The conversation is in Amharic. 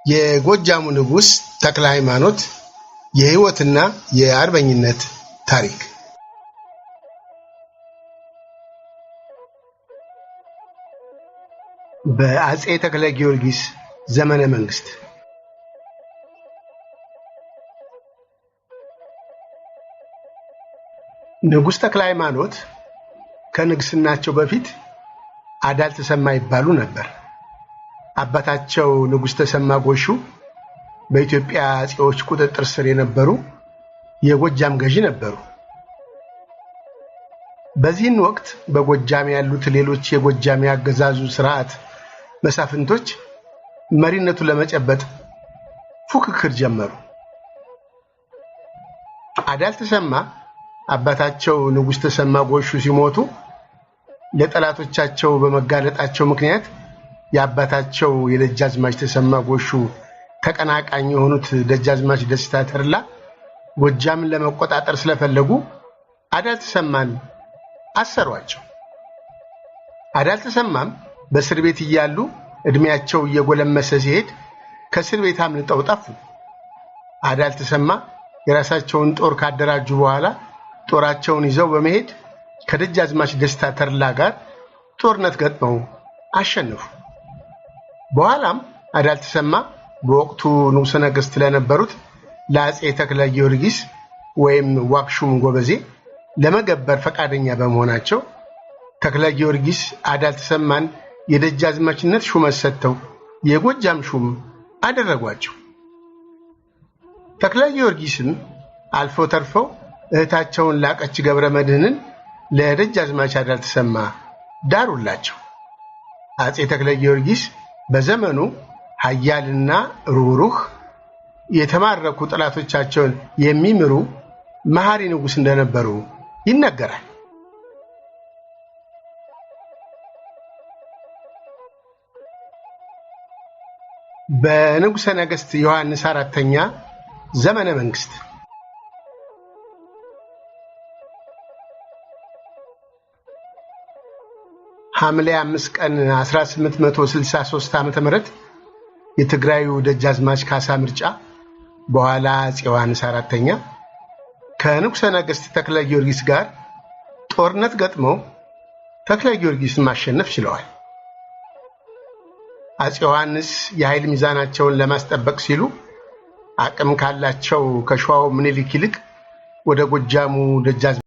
የጎጃሙ ንጉሥ ተክለ ሃይማኖት የሕይወትና የአርበኝነት ታሪክ። በአጼ ተክለ ጊዮርጊስ ዘመነ መንግስት ንጉሥ ተክለ ሃይማኖት ከንግስናቸው በፊት አዳል ተሰማ ይባሉ ነበር። አባታቸው ንጉሥ ተሰማ ጎሹ በኢትዮጵያ አጼዎች ቁጥጥር ስር የነበሩ የጎጃም ገዢ ነበሩ። በዚህን ወቅት በጎጃም ያሉት ሌሎች የጎጃም ያገዛዙ ስርዓት መሳፍንቶች መሪነቱን ለመጨበጥ ፉክክር ጀመሩ። አዳል ተሰማ አባታቸው ንጉሥ ተሰማ ጎሹ ሲሞቱ ለጠላቶቻቸው በመጋለጣቸው ምክንያት የአባታቸው የደጃዝማች ተሰማ ጎሹ ተቀናቃኝ የሆኑት ደጃዝማች ደስታ ተድላ ጎጃምን ለመቆጣጠር ስለፈለጉ አዳል ተሰማን አሰሯቸው። አዳል ተሰማም በእስር ቤት እያሉ እድሜያቸው እየጎለመሰ ሲሄድ ከእስር ቤት አምልጠው ጠፉ። አዳል ተሰማ የራሳቸውን ጦር ካደራጁ በኋላ ጦራቸውን ይዘው በመሄድ ከደጃዝማች ደስታ ተድላ ጋር ጦርነት ገጥመው አሸነፉ። በኋላም አዳል ተሰማ በወቅቱ ንጉሠ ነገሥት ለነበሩት ለአጼ ተክለ ጊዮርጊስ ወይም ዋክሹም ጎበዜ ለመገበር ፈቃደኛ በመሆናቸው ተክለ ጊዮርጊስ አዳል ተሰማን የደጃዝማችነት ሹመት ሰጥተው የጎጃም ሹም አደረጓቸው። ተክለ ጊዮርጊስን አልፎ ተርፈው እህታቸውን ላቀች ገብረ መድኅንን ለደጃዝማች አዳል ተሰማ ዳሩላቸው። አጼ ተክለ ጊዮርጊስ በዘመኑ ኃያልና ሩህሩህ የተማረኩ ጠላቶቻቸውን የሚምሩ መሐሪ ንጉሥ እንደነበሩ ይነገራል። በንጉሠ ነገሥት ዮሐንስ አራተኛ ዘመነ መንግስት ሐምሌ 5 ቀን 1863 ዓ.ም የትግራዩ ደጃዝማች ካሳ ምርጫ በኋላ አጼ ዮሐንስ አራተኛ ከንጉሠ ነገሥት ተክለ ጊዮርጊስ ጋር ጦርነት ገጥመው ተክለ ጊዮርጊስን ማሸነፍ ችለዋል። አጼ ዮሐንስ የኃይል ሚዛናቸውን ለማስጠበቅ ሲሉ አቅም ካላቸው ከሸዋው ምኒልክ ይልቅ ወደ ጎጃሙ ደጃዝማች